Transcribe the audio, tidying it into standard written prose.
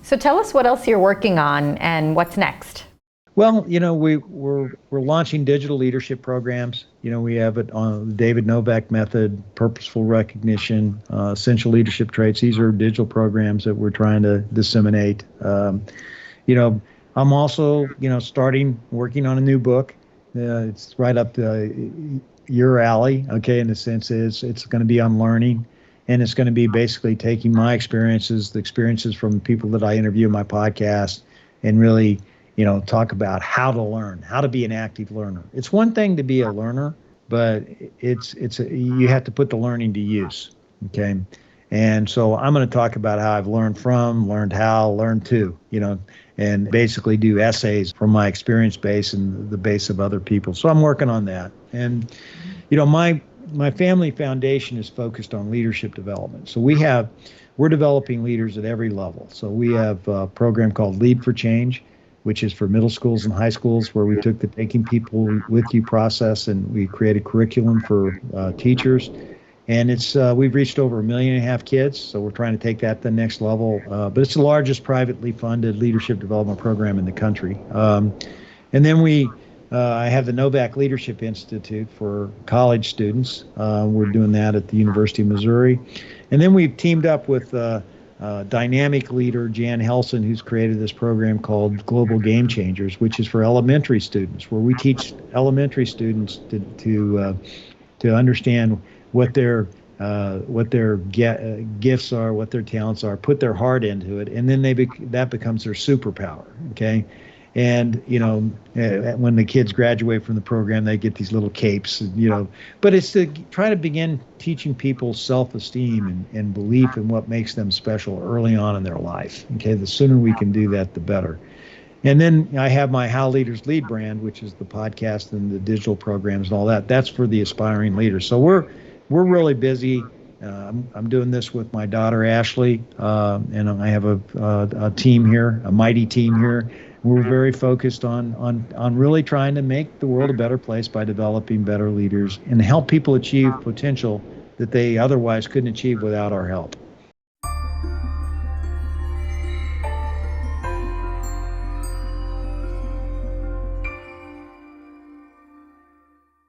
So tell us what else you're working on and what's next. Well, we're launching digital leadership programs. We have it on the David Novak method, purposeful recognition, essential leadership traits. These are digital programs that we're trying to disseminate. I'm also, working on a new book. It's right up your alley, okay, in the sense is it's going to be on learning, and it's going to be basically taking my experiences, the experiences from people that I interview in my podcast, and really talk about how to learn, how to be an active learner. It's one thing to be a learner, but you have to put the learning to use. Okay. And so I'm going to talk about how I've learned from, learned how, learned to, and basically do essays from my experience base and the base of other people. So I'm working on that. And, my family foundation is focused on leadership development. So we're developing leaders at every level. So we have a program called Lead for Change, which is for middle schools and high schools, where we took the Taking People With You process and we created curriculum for teachers. And we've reached over 1.5 million kids, so we're trying to take that to the next level. But it's the largest privately funded leadership development program in the country. And then I have the Novak Leadership Institute for college students. We're doing that at the University of Missouri. And then we've teamed up with dynamic leader Jan Helson, who's created this program called Global Game Changers, which is for elementary students, where we teach elementary students to understand what their gifts are, what their talents are, put their heart into it, and then that becomes their superpower. Okay. And, when the kids graduate from the program, they get these little capes, but it's to try to begin teaching people self-esteem and belief in what makes them special early on in their life. Okay. The sooner we can do that, the better. And then I have my How Leaders Lead brand, which is the podcast and the digital programs and all that. That's for the aspiring leaders. So we're really busy. I'm doing this with my daughter, Ashley, and I have a team here, a mighty team here. We're very focused on really trying to make the world a better place by developing better leaders and help people achieve potential that they otherwise couldn't achieve without our help.